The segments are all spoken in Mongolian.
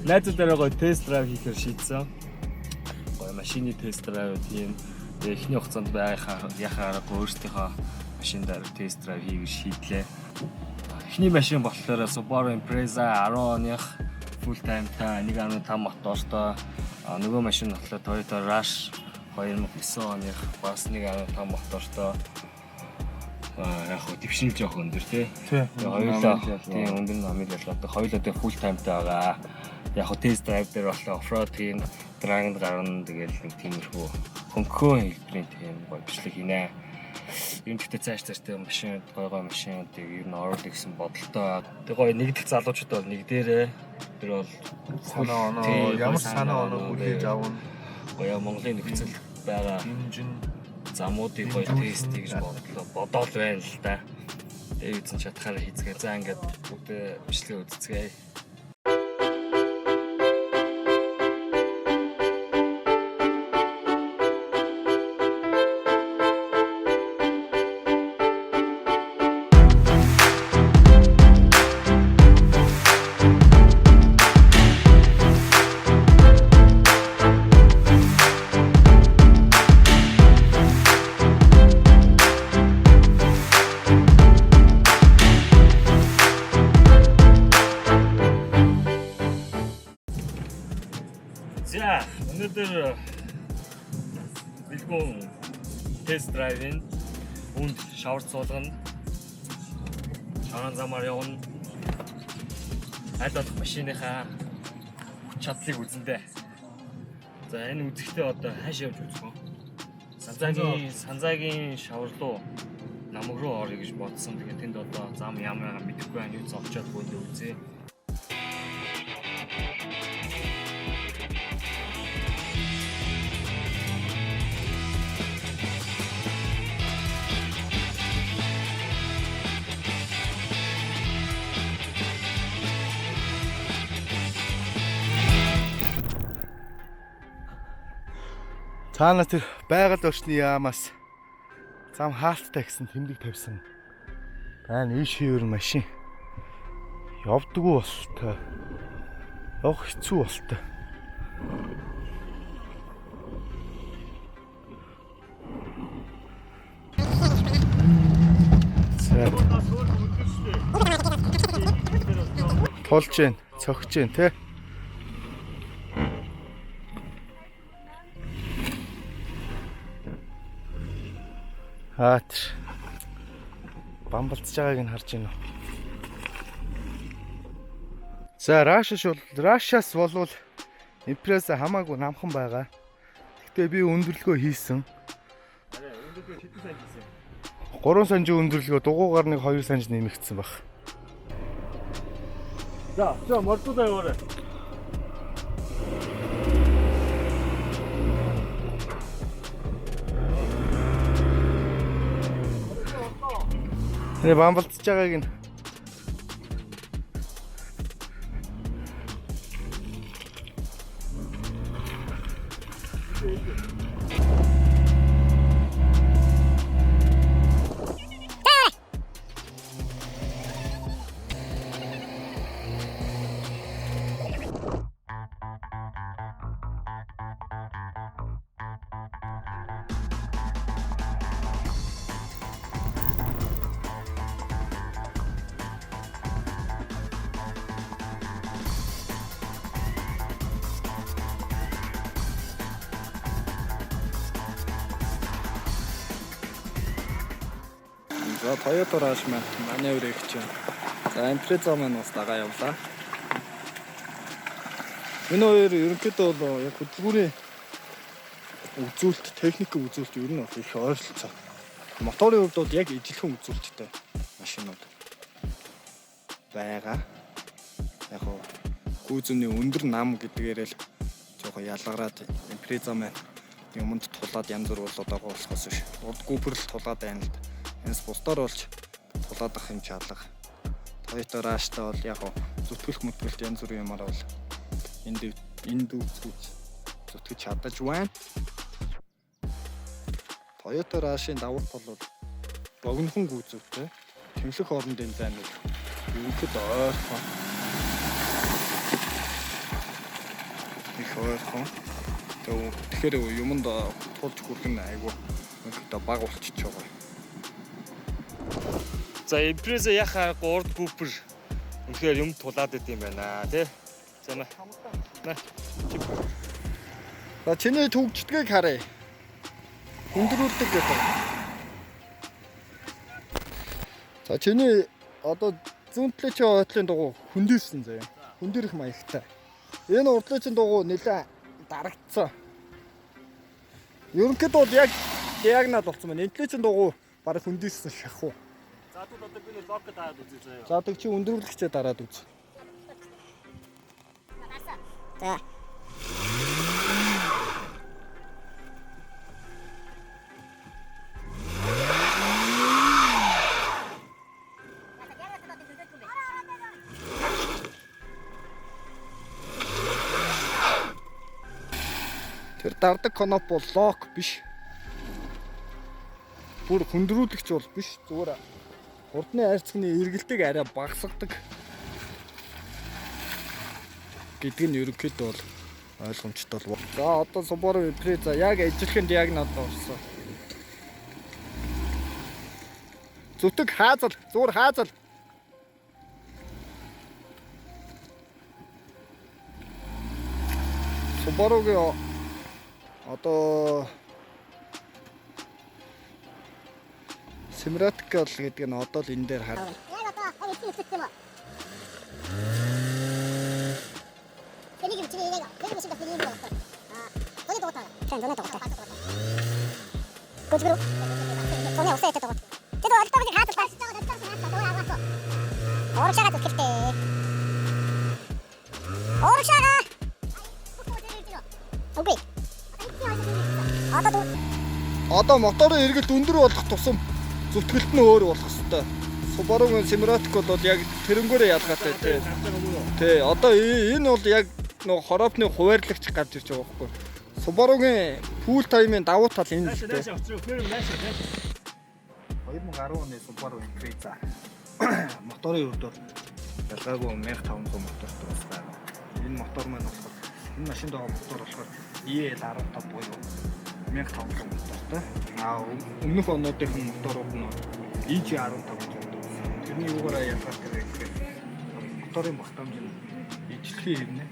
Найзуудаараа гоё тест драйв хийхээр шийдсэн. Гоё машины тест драйв тийм. Эхний хугацаанд яхаар өөрсдийнхөө машин дээр тест драйв хийгээ шийдлээ. Эхний машин болохоор Subaru Impreza 10 оных full time та 1.5 мотортой. Нөгөө машин болохоор Toyota Rush 2009 оных бас 1.5 мотортой. Яг хөө дэвшил жоох өндөр тий. Хоёулаа тийм өндөр намын ялгаатай. Хоёулаа тэгээ full timeтай байгаа. Яг хөө тест драйв дээр болохоор оффроадын драгнд гарна тэгэл нэг тиймэрхүү хөнгөн хэлбэрийн тийм гоё бичлэг хийнэ. Юм гэхдээ цааштай машин гоё машин тийм ер нь оруулах гэсэн бодолтой. Тэг гоё нэгдэх залуучууд бол нэг дээрээ тэр бол санаа оноо ямар санаа оноо хүлээж авна. Гоё Монголын нөхцөл байгаа замуудыг гоё тест хийж бодоол байна л да. Тэгээ үзэн чадхаараа хийцгээ. За ингээд бүгд бичлэг үзцгээе. За, өнөөдөр бэлгүүн тест драйвын үнд шавар цуулганд шаврын замаар явна. Аль болох машиныхаа хүч чадлыг үзэндээ. За, энэ үзэхдээ одоо хааш явж үзэх вэ? Санзаагийн шавар руу намаг руу орё гэж бодсон. Тэгээд тэнд одоо зам ямар мэдэхгүй байна. Юу зовчоод бүгд үзье. Цаанаас тэр байгаль орчны яамаас зам хаалттай гэсэн тэмдэг тавьсан. Байна ийш хөвөр машин. Явдаггүй болтой. Явах хэцүү болтой. Тулж जैन, цогч जैन те. Хаач бамбалцж байгааг нь харж байна уу? За Рашаас болвол Impreza хамаагүй намхан байгаа. Гэхдээ би өндөрлөгөө хийсэн. Өндөрлөгөө хэдэн сая хийсэн? 3 санжийн өндөрлөгөө дугуйгаар нэг 2 санж нэмэгдсэн баг. За, мордуудаа яваарай. Энэ бамбалцж байгааг нь За Toyota Rush маань маневр хийж байна. За Impreza маань бас дагаа явлаа. Энэ хоёр ерөнхийдөө бол яг хөдөлгүүрийн үзүүлэлт, техникийн үзүүлэлт ер нь их ойролцоо. Моторын хувьд бол яг ижилхэн үзүүлэлттэй машинууд байгаа. Яг хоо гүйцэний өндөр нам гэдгээрээ л жоохон ялгараад Impreza маань юмд тулаад янз бүр болоод байгаа болохоос биш. Урд гүбэрл тулаад байна л. Энэс бусдаар болж тулаадах юм чадлага. Toyota Rush-тай бол яг зүтгэх мөтгөлт янз бүрийн юмараа бол энд үзүүж зүтгэж чадаж байна. Toyota Rush-ийн давуу тал бол богинохон гүйцэвтэй. Тэмлэх орондын зайнууд ерөнхийдөө ойрхон. их ойлгоо. Тэгэхээр юмд тулж хүрэх нь айгүй одоо баг болчихж байгаа. За импреза яхаа урд гүпэр үнэхээр юм тулаад идэм байна тий. За на. За чиний төгждгийг харъя. Хүндрүүлдэг гэдэг. За чиний одоо зүүнтлээ чи ойтлын дугуй хүндэрсэн заяа. Хүндэрх маягтай. Энэ урдлын дугуй нэлээ дарагдсан. Ерөнхийдөө бол яг диагнал болсон байна. Энтлээ чин дугуй бараг хүндэрсэн шахуу. За одоо би нэг лог дараад үзье заяа. За тэг чи өндрүүлэгчээ дараад үз. За. Тэр дардаг коноп бол лок биш. Бүр хүндрүүлэгч бол биш. Зүгээр урдны айрцагны эргэлтийг арай багасгадаг гэдэг нь ерөнхийдөө бол ойлгомжтой бол. За одоо Subaru Impreza яг ижилхэн диагноз орсон. Зүтг хаазал, зүгээр хаазал. Subaru-гийн одоо Simratical гэдэг нь одоо л энэ дээр хар. Яг одоо эцэг юм. Тэнийг юм чинь яг тэр шиг байна юм байна. Тони тогтаа. Тони тогтаа. Гүрүү. Тони усаа ятаа тогтаа. Тэр альтагийн хаад бас байгаа надад доо аваасаа. Оршаага төкөртэй. Оршаага. Окей. Одоо моторын эргэлт өндөр болох тусам зүтгэлт нь өөр болох хэвээр. Subaru-гийн Simratical бол яг тэрнгүүрээ ялгаатай тий. Тий, одоо энэ бол яг нэг хороопны хуваарлагч гарч ирж байгаа байхгүй. Subaru-гийн full time-ийн давуу тал энэ л дээ. 2010 оны Subaru Impreza моторын хувьд бол ялгаагүй 1500 мотортой бас байгаа. Энэ мотор маань болохоор энэ машинд байгаа мотор болохоор EL15 буюу 1500 мотортой. Өмнөх онуудын моторууд нь EG15 гэж байдаг. Тэрний юугаараа ялгаатай вэ гэхээр моторын багтаамж нь ижлэхий хэрнэ.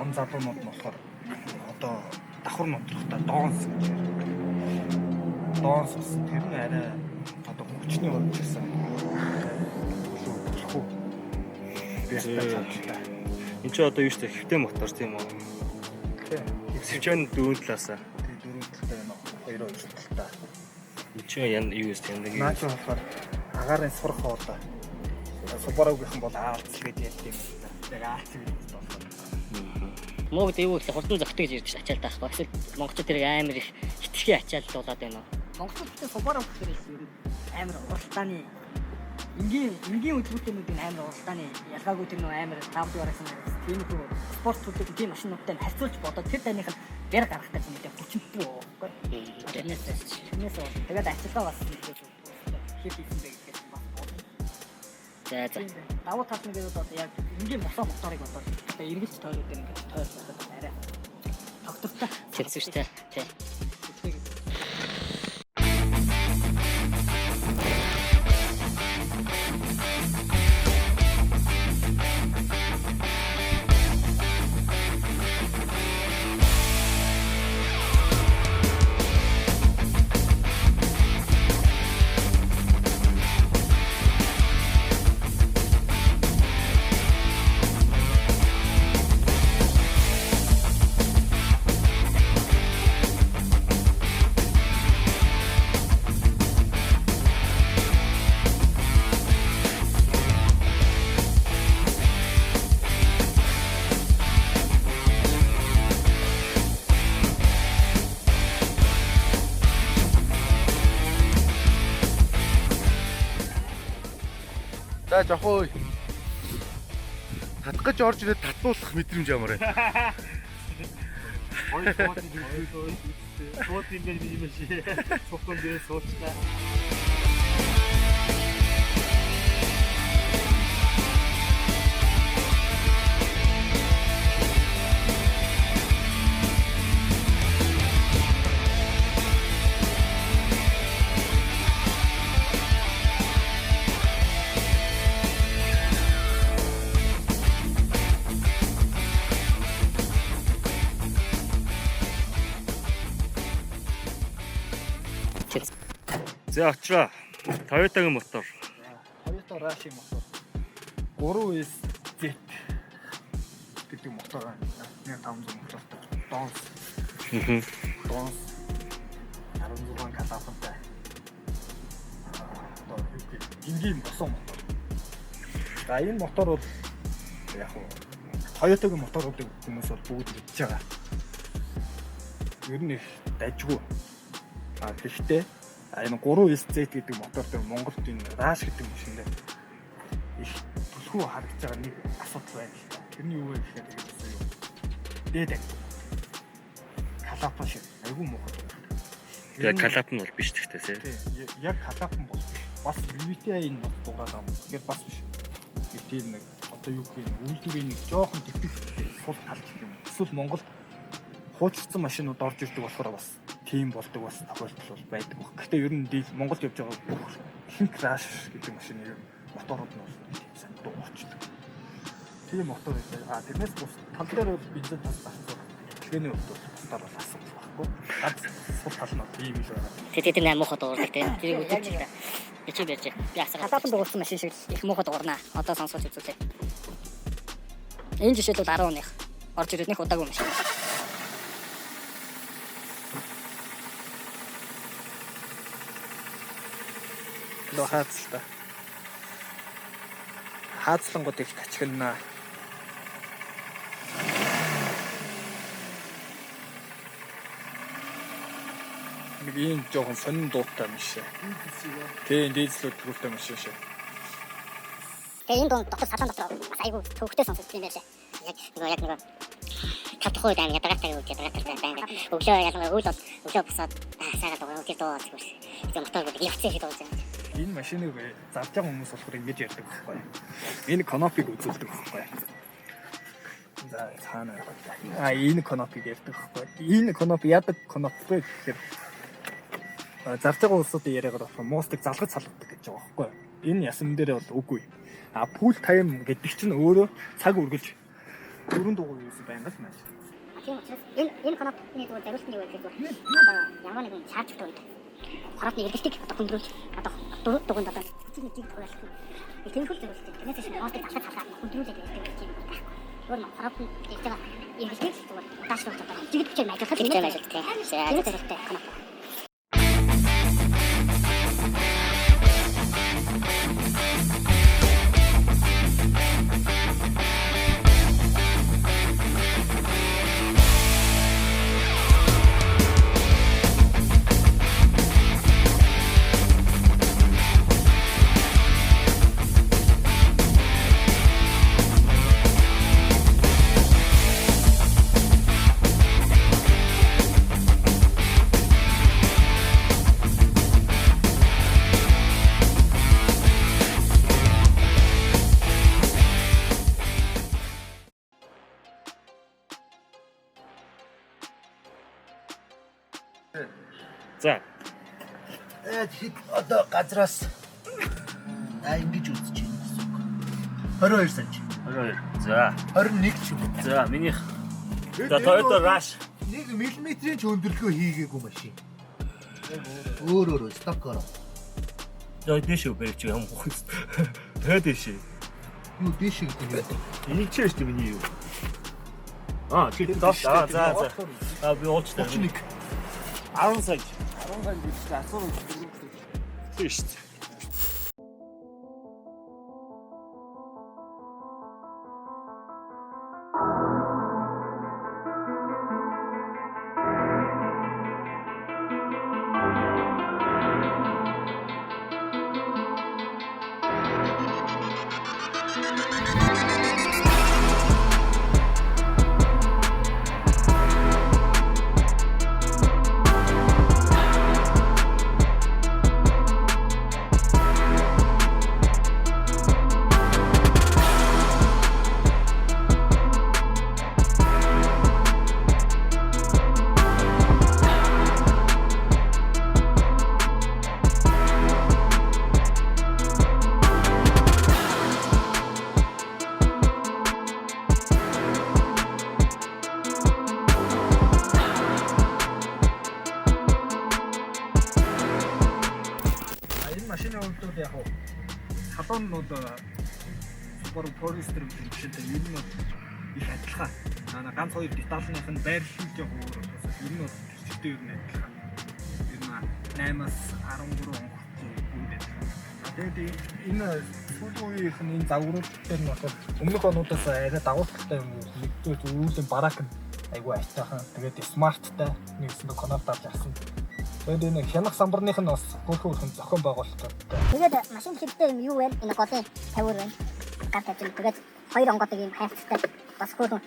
Он залуунууд нь болохоор одоо давхар нотлохтой доонс гэж ярьдаг. Доонс гэсэн тэр нь арай одоо хүчний хувьд гэсэн илүү бясалтай. Энд чи одоо юу ч хэвтэй мотор тийм үү? Тийм. Хэвчэн дөрөв талаасаа. Тийм дөрөв талтай байна. Хоёр талтай. Энд чи юу юм бэ? Наач болохоор агарын сурах одоо Subaru-гийнхэн бол аалцл гэж ярьдаг юм байна. Яг аалцл гэж болохоор. Мог дэвүүл хурдан зөгтөг гэж ярьж ачаал таахгүй. Эсвэл монголчууд тэрийг амар их хитрхи ачааллуулаад байна уу? Монголчууд Subaru гэхээр амар уралдааны энгийн үйлдвэрлэлүүдийн амар уралдааны ялгаагүй тэр нөө амар давдуурайсан тийм их спорт төлөв тийм машинуудтай харьцуулж бодоод тэр данийх нь гэр гаргахтай юм дээр хүчнэхгүй байхгүй. Тэрнээс тэгээд ачаалаа бас хийсэн байх гэж бас бодсон. За давуу тал нь гэдэг бол яг энгийн босоо моторыг бодоод тэгээд эргэлж тойлоод ингээд тойлоод арай тогтвортой хэлсэн шүү дээ. Тийм. За жохоо. Татах гэж орж ирээд татлуулах мэдрэмж ямар вэ? Ой сууд юм биш юм. Сухтон дээр суучлаа. За очлоо. Toyota-гийн мотор. Toyota Rush мотор. 3SZ гэдэг мотор байна. 1500 мотортой. Dons. Dons 16 калафантай. Энгийн босон мотор. За энэ мотор бол яг нь Toyota-гийн моторуудыг хүмүүс бол бүгд мэдж байгаа. Ер нь их дажгүй. Гэхдээ энэ 3SZ гэдэг мотор дээр Монголд энэ Rush гэдэг машин дээр их түлхүү харагдаж байгаа нэг асуудал байна л та. Тэрний юу вэ гэхээр юу? Дээд анги. Калапан шиг айгүй муухай. Тэгээ калапан бол биш гэхдээ тий. Яг калапан бол бас VTI энэ дуурайг юм. Тэгэхээр бас биш. Тийм нэг одоо юу гэх юм үйлдвэрийн нэг жоохон дэвтэх сул тал гэх юм. Эсвэл Монголд хуучирсан машинууд орж ирдэг болохоор бас тийм болдог бас тохиолдол бол байдаг баг. Гэхдээ ер нь Монголд явж байгаа бүх ихэнх Rush гэдэг машины моторууд нь тийм санагдуу болчихдог. Тийм мотор аа тэрнээс бус тал дээр бол бензин тас багтдаг. Тэгээний хувьд бол тусдаар бол асуудал байхгүй. Ганц сул тал нь ийм л байгаа. Тэгээд энэ муухай дуурдаг тийм. Тэрийг үзэж байна. Би чи бэрч. Би асар хатаапан дуурсан машин шиг их муухай дуурнаа. Одоо сонсож үзүүлээ. Энэ жишээл бол 10 оных орж ирээд нэг удаагүй машин. Ло хаацлаа. Хаацлангууд их тачгнаа. Нэг ийм жоохон сонин дуутай машин. Тийм дизелүүд төрөлтэй машин шээ. Тэгээ энэ донд дотор салаан дотор бас айгүй төвхтэй сонсож байна байлаа. Яг нэг татхой дан ядаргатай үү ядаргатай байна. Өглөө ялангуяа өглөө босоод сайгаад байгаа үгүй доо зүгээр. Тэгээ моторыг явцсан хэд болж байна. Энэ машиныг зарж байгаа хүмүүс болохоор ингэж ярьдаг байхгүй. Энэ Canopy-г үзүүлдэг байхгүй. За цаана энэ Canopy-г ярьдаг байхгүй. Энэ Canopy яадаг Canopy гэхээр зарж байгаа улсуудын яриагаар болохоор мостыг залгаж салгадаг гэж байгаа байхгүй. Энэ ясам дээр бол үгүй. Full time гэдэг чинь өөрөө цаг үргэлж 4 дугаар юусэн байнга л маш. Тийм учраас энэ Canopy-ны зүгээр зориулсан юу вэ гэхээр одоо ямар нэгэн чарж өгдөг. Хараатны эргэлтийг одоо хөндрүүлж одоо 4 дуганд одоо чинь жиг хуваалцах. Их тэнхүүл зориулсан. Тэрнээс чинь мостыг залгаж салгаад хөндрүүлээд байдаг юм байна. Өөр нь хараатны хийж байгаа эргэлтийг зүгээр даашруулж одоо жигд бичээр ажиллах хэрэгтэй байж байгаа. Тийм хэрэгтэй Canopy. За. Тэгэхээр одоо газраас ингэж үзэж байна гэсэн үг. 22 сая. 22. За. 21 ч юм. За, минийх. За, Toyota Rush 1 мм-ийн ч өндөрлөгөө хийгээгүй машин. Өөр стокоор. За, дэшөө барьж юм уу? Тэгээд дэшээ. Юу дэшээ гэдэг юм. Энийг ч шүү дээ миний юу. Тэр доош. За. Би уучлаа. 31 10 сая. 10 сая гэж асууж байна. Тийм шүү дээ. салон нь бол Subaru Forester гэх юм шиг ер нь их адилхан. Ганц хоёр детальных нь байрлал жоох өөр болохоос ер нь төсөлтөө ер нь адилхан. Ер нь 8-аас 13 он хүртэл бүгд адилхан. Тэгээд энэ сүүлийн үеийнх нь энэ загварууд дээр нь болохоор өмнөх онуудаас арай дагуултай юм уу нэгдүгээр үүлэн бараак нь айгүй айтайхан. Тэгээд смарттай нэгсэн коннект авч авсан. Тэгээд энэ хянах самбарных нь бас бүрхэн зохион байгуулалттай. Тэгээд машин хэрэгтэй юм юу вэ? Энэ голын тавиур байна. Гар тавьчих. Тэгээд хоёр онгодог юм хайрцагтай бас хөөрхөн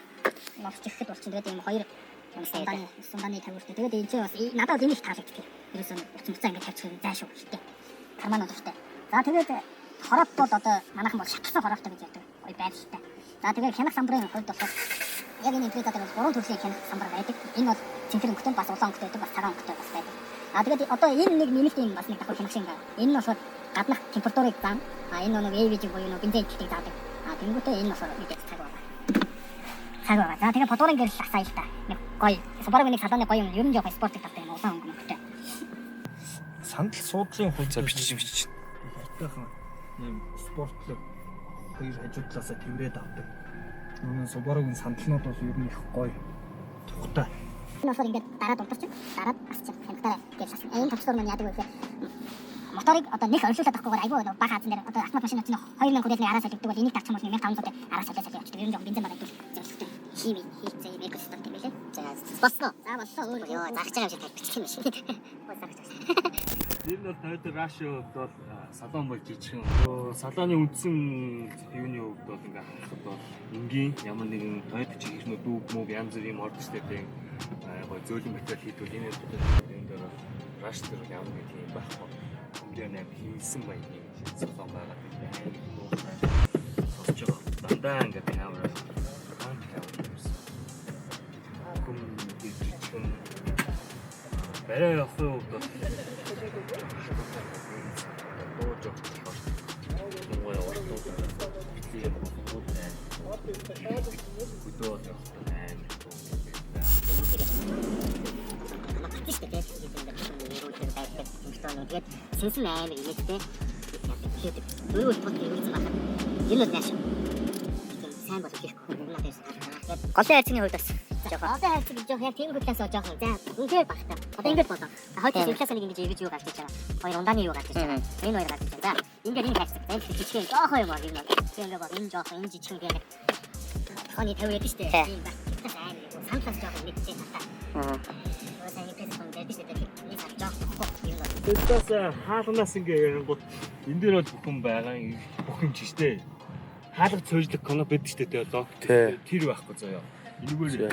новч ихэд болчихсон. Тэгээд ийм хоёр сунданы тавиуртай. Тэгээд энэ чинь бас надад бол энэ их таалагддаг. Ерөөсөө уцсан ингэж тавьчих юм заашгүй хэрэгтэй. Карман удиртай. За тэгээд хорот бол одоо манайхан бол шатсан хороотой гэж ярьдаг. Гоё байрлалтай. За тэгээд хянах самбарын хувьд болохоор яг энэ импрезад бол гурван төрлийн хянах самбар байдаг. Энэ бол цэнхэр өнгөтэй бас улаан өнгөтэй байдаг, бас цагаан өнгөтэй бас байдаг. А тэгээд одоо энэ нэг нэмэлт юм бас нэг давхар хянах шиг байна. Энэ нь болохоор гаднах температурыг зам. А энэ нэг AVG буюу нэг бензин төлтийг заадаг. А тэнгуүтээ энэ болохоор мэдээж цаг байна. Цаг байна. За тэгээд моторын гэрэл асаа л та. Нэг гоё. Subaru-гийн нэг салааны гоё юм. Ер нь жоох спортик тавтай юм. Улаан өнгөтэй. Сандал суудлын хувьд За бичиж. айтайхан ийм спортлог хоёр хажуудлаасаа тэврээд авдаг. Нөгөө Subaru-гийн сандалнууд бол ер нь их гоё. Тухтай. Энэ болохоор ингээд дараад унтарч дараад асчих хяналтаараа гэж ассан. Энэ төвчдөр маань яадаг вэ гэхээр моторыг одоо нэг оршуулаад авахгүйгээр айгүй бага хазан дээр одоо автомат машин чинь 2000 хүрээлний араас солигддог бол энийг тавьчих юм бол 1500 араас солиод явчихдаг. Ер нь жоохон бензин бараг зөвхөн хими хийцээ юм экосистем юм билээ. За босно. За босно. Йоо зарч байгаа юм шиг бичих юм шиг. Ой зарч байгаа. Энэ бол Toyota Rush-ийн хувьд бол салон бол жижигхэн. Салооны үндсэн юуны хувьд бол ингээ харахад бол энгийн ямар нэгэн Toyota жижигхэн дүүг мөг янз бүрийн ордчтэй тийм гоё зөөлөн материал хийдвэл энэ дээр Rush дээр ямар нэг юм байхгүй. Өмнөдөр нэг хийсэн баян юм салон байгаа. Сонсож байгаа. Дандаа ингээ камера барай явах хувьд бол тэгээд сэнсэн амар имэжтэй хийдэг. Өөрөө спорт хийсэн байна. Энэ бол нааш. Сайн болох хийхгүй юм надаас гараад. Голын хайцны хувьд бас жоохон. Одоо хайцыг жоох яг тийм хөдлөөс жоохон. За үнхээр багтаа. Одоо ингэж болоо. Хойд инфляцийн нэг ингэж эргэж юу гарч иж байгаа. Хоёр ундааны юу гарч иж байгаа. Энэ хоёр гарч иж байгаа. За ингээд энэ хайцдаг. За энэ жижигхэн жоохон юм аа юм. Тийм ингээд бол энэ жоохон энэ жижигхэн би яг тооны тавиад штэ. Тийм баг. Саналаас жоохон мэдтэй тата. Өөсөө ингэ пэс хон дэдэж дэдэж энэ цаг жоохон юм. Тэстээс хаалнаас ингээ ярингууд энэ дээр бол бүхэн байгаа бүх юм ч штэ. Хаалга цойжлог коно байдаг штэ тэ одоо. Тэр байхгүй заяа. Энэгээр зэ.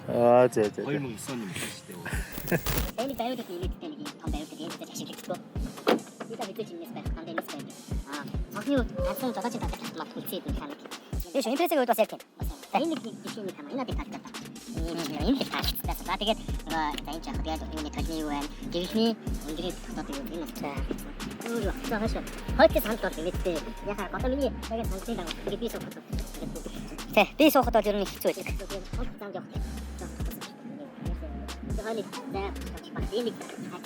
2009 он юм штэ. Энийг байрууд нэмэгддэг нэг юм том байрууд ингэж ашиглагддаг. Бид мэдээж юмнээс байх хандаас байх. Цохны асан жолооч татах мат үлцээд нэг ханаг. Тэгээ импресийг үед бас яг тийм. Энэ нэг жишээ нэг хам энэ надад таалагдав. Энэ их таалагдсан. За тэгээд за энэ жаах тэгээд энэ төлний юу байна? Гэрхний өндрийн тогтоод юу энэ цаа. Юу цааш. Хойд санал бол мэдээ. Яхаа гол миний тэгээд саналын дан тэгээд би суухад. Тэ би суухад бол ер нь хэцүү байдаг. Хойд зам явах. Тэнийг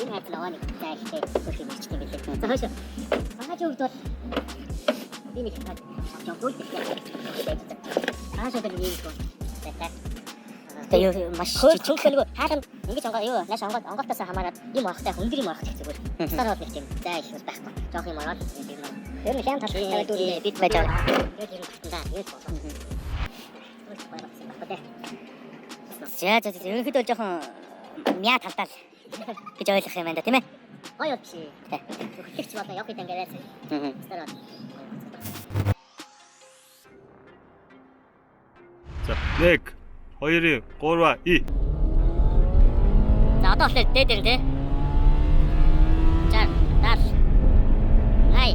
энэ хайц лаваны зайлшгүй хөрх юм чиг юм билээ. За хойш. Манай зөвд бол энийг хаад жоггүй дээ. Аашаа дээр нэг юм. Тэгээ маш жижиг нэг хаалт ингэж юу нааш онгоолтоос хамаарат юм орохтай өндөр юм орох зүгээр. Стар бол нэг юм зай их байхгүй. Жоох юм ороод юм. Тэр нэг юм талтай дүүрээ бид байж байгаа. Яг юм батна. Яг болоо. За ерөнхийдөө жоохон мяа талдаа гэж ойлгох юм байна да тийм ээ. Гоё биш. Хөвчч болоо явах гэдэг ингээд байсан. Стар. За 1 2 3 и. За одоо болохоор дээд дээр тий. За дал. Най.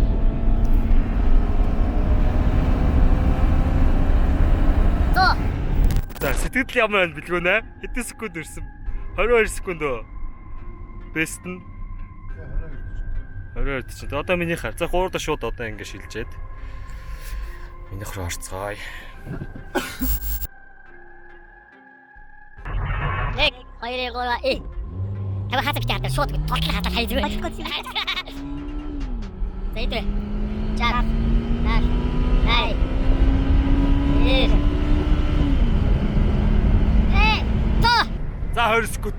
За сэтгэл ямар байна билгүү нэ? Хэдэн секунд ирсэн? 22 секунд өө. Бест нь 22 чинь. Одоо миний хар. За 3 дахь шууд одоо ингэ шилжээд. Минийх рүү орцгоё. 1 2 3 и. Хаа хатагч яадаг шууд толгой хатаа хайж байна. Эдвэ. Чад. Наа. Най. То. За 20 секунд.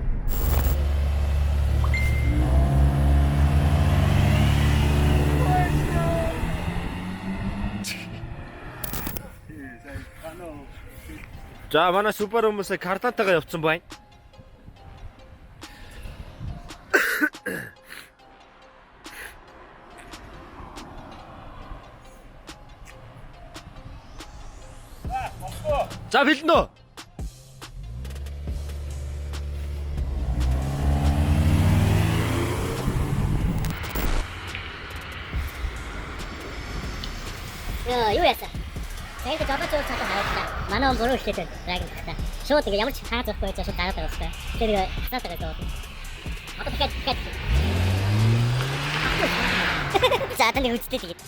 За манай супер хүмүүсээ картантайгаа явцсан байна. За бэлэн үү? Юу яасан? Тэгээд жодож явж чадсан харагдана. Манай он буруу ихтэй драгон тахта. Шууд ингээ ямар ч хаа захгүй байж шууд дараад байгаа хэвээр. Тэгээд хасаатаа зовоод. Одоо дахиад. За таны хүчтэй тэгээд.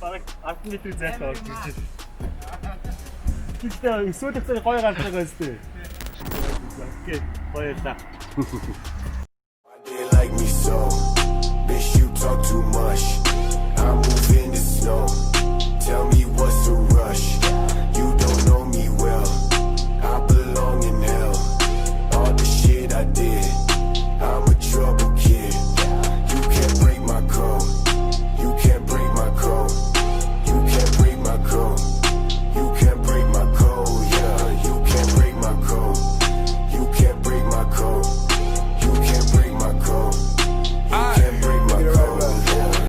Бараг 10 метр зайлшгүй орж ирж байна. Гэхдээ эсвэл их гоё гардаг байстэй. Окей, баярлалаа. I did like me so.